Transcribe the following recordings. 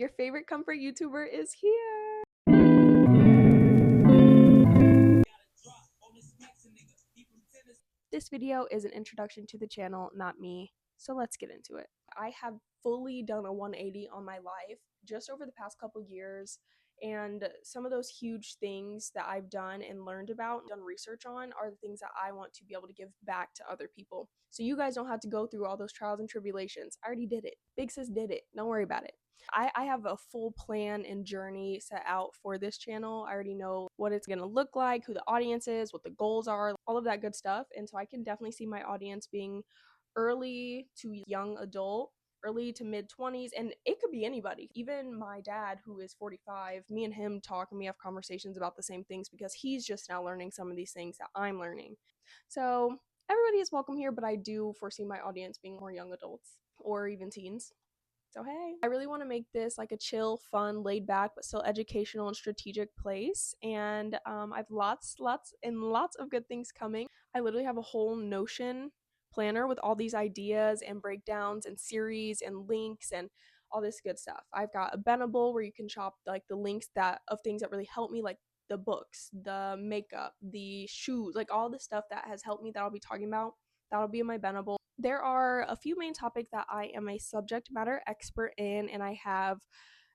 Your favorite comfort YouTuber is here. This video is an introduction to the channel, not me, so let's get into it. I have fully done a 180 on my life just over the past couple years, and some of those huge things that I've done and learned about, done research on, are the things that I want to be able to give back to other people. So you guys don't have to go through all those trials and tribulations. I already did it. Big sis did it. Don't worry about it. I have a full plan and journey set out for this channel. I already know what it's going to look like, who the audience is, what the goals are, all of that good stuff. And so I can definitely see my audience being early to young adult, early to mid 20s, and it could be anybody. Even my dad, who is 45, me and him talk and we have conversations about the same things because he's just now learning some of these things that I'm learning. So everybody is welcome here, but I do foresee my audience being more young adults or even teens. So hey, I really want to make this like a chill, fun, laid back, but still educational and strategic place. And I've lots of good things coming. I literally have a whole Notion planner with all these ideas and breakdowns and series and links and all this good stuff. I've got a Benable where you can shop like the links that of things that really help me, like the books, the makeup, the shoes, like all the stuff that has helped me that I'll be talking about. That'll be in my Benable. There are a few main topics that I am a subject matter expert in, and I have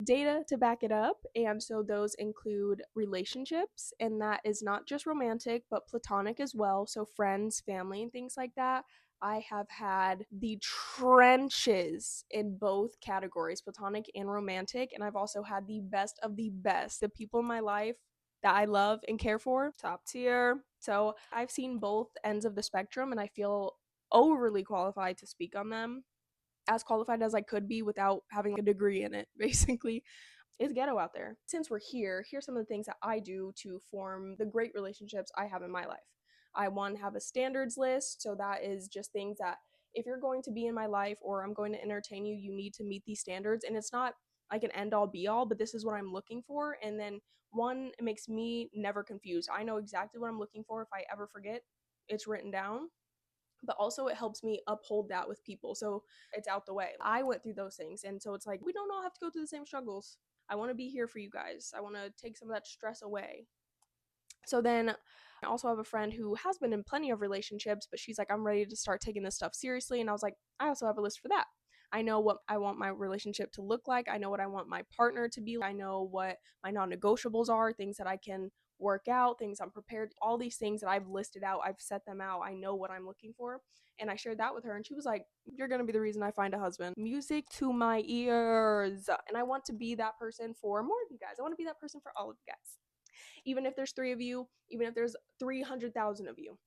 data to back it up. And so those include relationships, and that is not just romantic, but platonic as well. So friends, family, and things like that. I have had the trenches in both categories, platonic and romantic. And I've also had the best of the best, the people in my life that I love and care for, top tier. So I've seen both ends of the spectrum, and I feel overly qualified to speak on them, as qualified as I could be without having a degree in it, basically. It's ghetto out there. Since we're here, here's some of the things that I do to form the great relationships I have in my life. I, one, have a standards list. So that is just things that if you're going to be in my life or I'm going to entertain you, you need to meet these standards. And it's not like an end all be all, but this is what I'm looking for. And then one, it makes me never confused. I know exactly what I'm looking for. If I ever forget, it's written down, but also it helps me uphold that with people. So it's out the way. I went through those things. And so it's like, we don't all have to go through the same struggles. I want to be here for you guys. I want to take some of that stress away. So then I also have a friend who has been in plenty of relationships, but she's like, I'm ready to start taking this stuff seriously. And I was like, I also have a list for that. I know what I want my relationship to look like. I know what I want my partner to be. I know what my non-negotiables are, things that I can work out, things I'm prepared, all these things that I've listed out, I've set them out. I know what I'm looking for. And I shared that with her, and she was like, you're going to be the reason I find a husband. Music to my ears. And I want to be that person for more of you guys. I want to be that person for all of you guys. Even if there's 3 of you, even if there's 300,000 of you.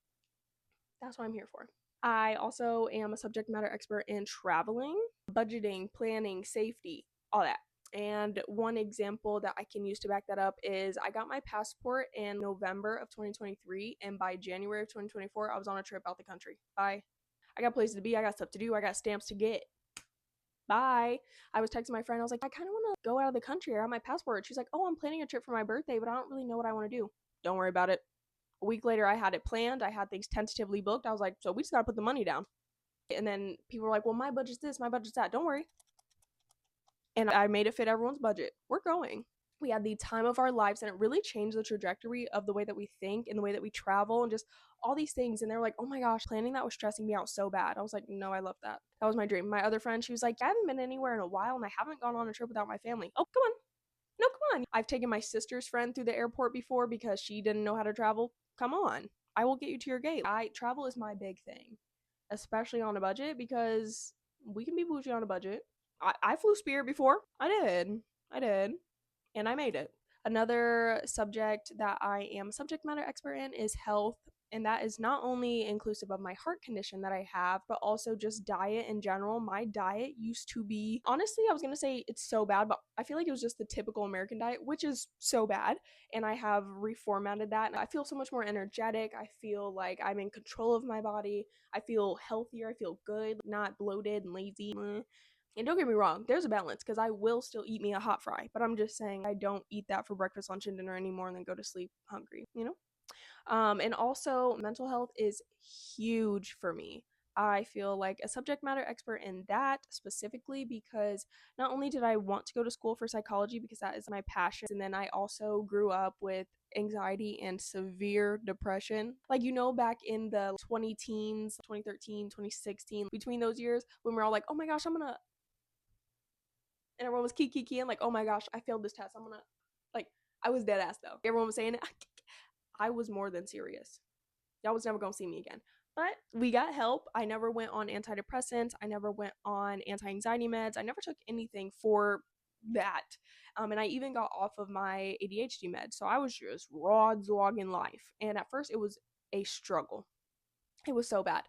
That's what I'm here for. I also am a subject matter expert in traveling, budgeting, planning, safety, all that. And one example that I can use to back that up is I got my passport in November of 2023, and by January of 2024, I was on a trip out the country. Bye. I got places to be, I got stuff to do, I got stamps to get. Bye. I was texting my friend, I was like, I kind of want to go out of the country. I have my passport. She's like, oh, I'm planning a trip for my birthday, but I don't really know what I want to do. Don't worry about it. A week later, I had it planned. I had things tentatively booked. I was like, so we just got to put the money down. And then people were like, well, my budget's this, my budget's that. Don't worry. And I made it fit everyone's budget. We're going. We had the time of our lives, and it really changed the trajectory of the way that we think and the way that we travel and just all these things. And they were like, oh my gosh, planning that was stressing me out so bad. I was like, no, I love that. That was my dream. My other friend, she was like, I haven't been anywhere in a while and I haven't gone on a trip without my family. Oh, come on. No, come on. I've taken my sister's friend through the airport before because she didn't know how to travel. Come on. I will get you to your gate. Travel is my big thing, especially on a budget, because we can be bougie on a budget. I flew Spirit before. I did. And I made it. Another subject that I am a subject matter expert in is health. And that is not only inclusive of my heart condition that I have, but also just diet in general. My diet used to be, honestly, I was going to say it's so bad, but I feel like it was just the typical American diet, which is so bad. And I have reformatted that. And I feel so much more energetic. I feel like I'm in control of my body. I feel healthier. I feel good, not bloated and lazy. And don't get me wrong, there's a balance because I will still eat me a hot fry, but I'm just saying I don't eat that for breakfast, lunch, and dinner anymore and then go to sleep hungry, you know? And also, mental health is huge for me. I feel like a subject matter expert in that specifically because not only did I want to go to school for psychology because that is my passion, and then I also grew up with anxiety and severe depression. Like, back in the 20 teens, 2013, 2016, between those years when we're all like, oh my gosh, and everyone was key, and like, oh my gosh, I failed this test. Like, I was dead ass though. Everyone was saying it. I was more than serious. Y'all was never gonna see me again. But we got help. I never went on antidepressants. I never went on anti-anxiety meds. I never took anything for that. And I even got off of my ADHD meds. So I was just raw dogging life. And at first it was a struggle. It was so bad.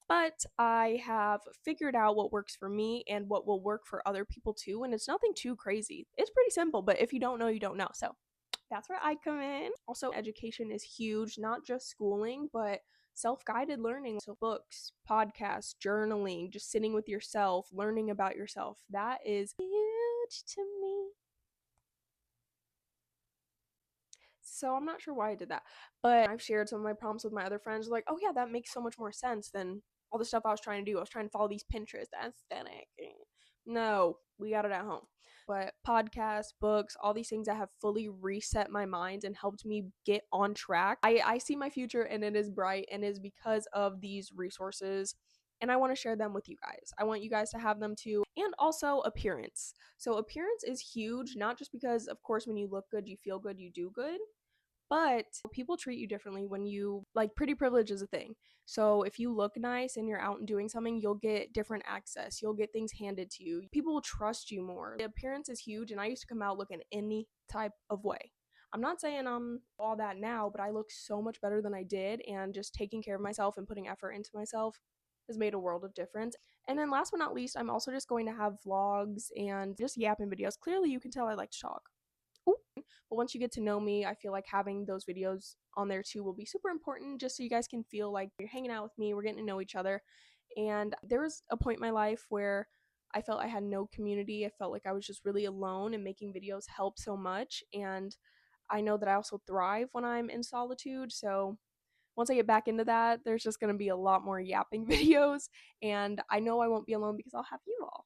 But I have figured out what works for me and what will work for other people too. And it's nothing too crazy. It's pretty simple, but if you don't know, you don't know. So that's where I come in. Also, education is huge, not just schooling, but self-guided learning. So books, podcasts, journaling, just sitting with yourself, learning about yourself. That is huge to me. So I'm not sure why I did that, but I've shared some of my prompts with my other friends. Like, oh yeah, that makes so much more sense than all the stuff I was trying to do. I was trying to follow these Pinterest aesthetic. No, we got it at home. But podcasts, books, all these things that have fully reset my mind and helped me get on track. I see my future and it is bright, and it is because of these resources. And I want to share them with you guys. I want you guys to have them too. And also appearance. So appearance is huge, not just because, of course, when you look good, you feel good, you do good, but people treat you differently when you, like, pretty privilege is a thing. So if you look nice and you're out and doing something, you'll get different access. You'll get things handed to you. People will trust you more. The appearance is huge, and I used to come out looking any type of way. I'm not saying I'm all that now, but I look so much better than I did, and just taking care of myself and putting effort into myself has made a world of difference. And then last but not least, I'm also just going to have vlogs and just yapping videos. Clearly you can tell I like to talk. Ooh. But once you get to know me, I feel like having those videos on there too will be super important, just so you guys can feel like you're hanging out with me, we're getting to know each other. And there was a point in my life where I felt I had no community. I felt like I was just really alone, and making videos helped so much. And I know that I also thrive when I'm in solitude. So once I get back into that, there's just going to be a lot more yapping videos. And I know I won't be alone because I'll have you all.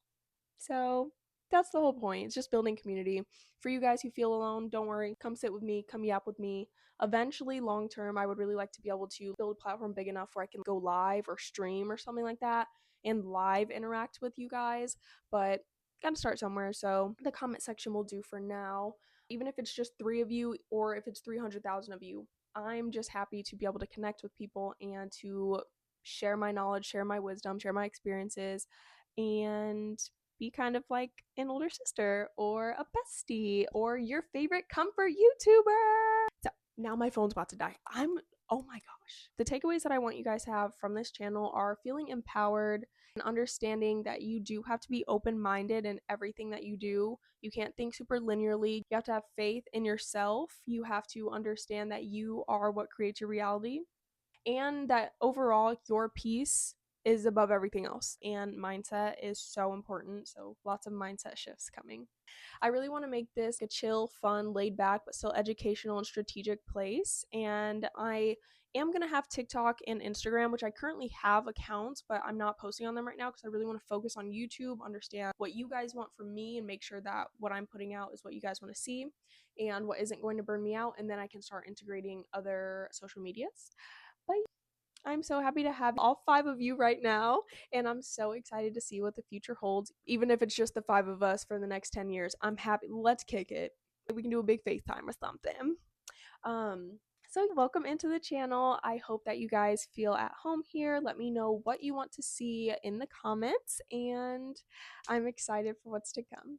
So that's the whole point. It's just building community. For you guys who feel alone, don't worry. Come sit with me, come yap with me. Eventually, long term, I would really like to be able to build a platform big enough where I can go live or stream or something like that and live interact with you guys. But gotta start somewhere. So the comment section will do for now. Even if it's just 3 of you or if it's 300,000 of you, I'm just happy to be able to connect with people and to share my knowledge, share my wisdom, share my experiences, and be kind of like an older sister or a bestie or your favorite comfort YouTuber. So now my phone's about to die. Oh my gosh. The takeaways that I want you guys to have from this channel are feeling empowered and understanding that you do have to be open-minded in everything that you do. You can't think super linearly. You have to have faith in yourself. You have to understand that you are what creates your reality, and that overall your peace is above everything else, and mindset is so important. So lots of mindset shifts coming. I really want to make this a chill, fun, laid back, but still educational and strategic place. And I am going to have TikTok and Instagram, which I currently have accounts, but I'm not posting on them right now because I really want to focus on YouTube, understand what you guys want from me, and make sure that what I'm putting out is what you guys want to see and what isn't going to burn me out. And then I can start integrating other social medias. But I'm so happy to have all 5 of you right now, and I'm so excited to see what the future holds. Even if it's just the 5 of us for the next 10 years, I'm happy. Let's kick it. We can do a big FaceTime or something. So welcome into the channel. I hope that you guys feel at home here. Let me know what you want to see in the comments, and I'm excited for what's to come.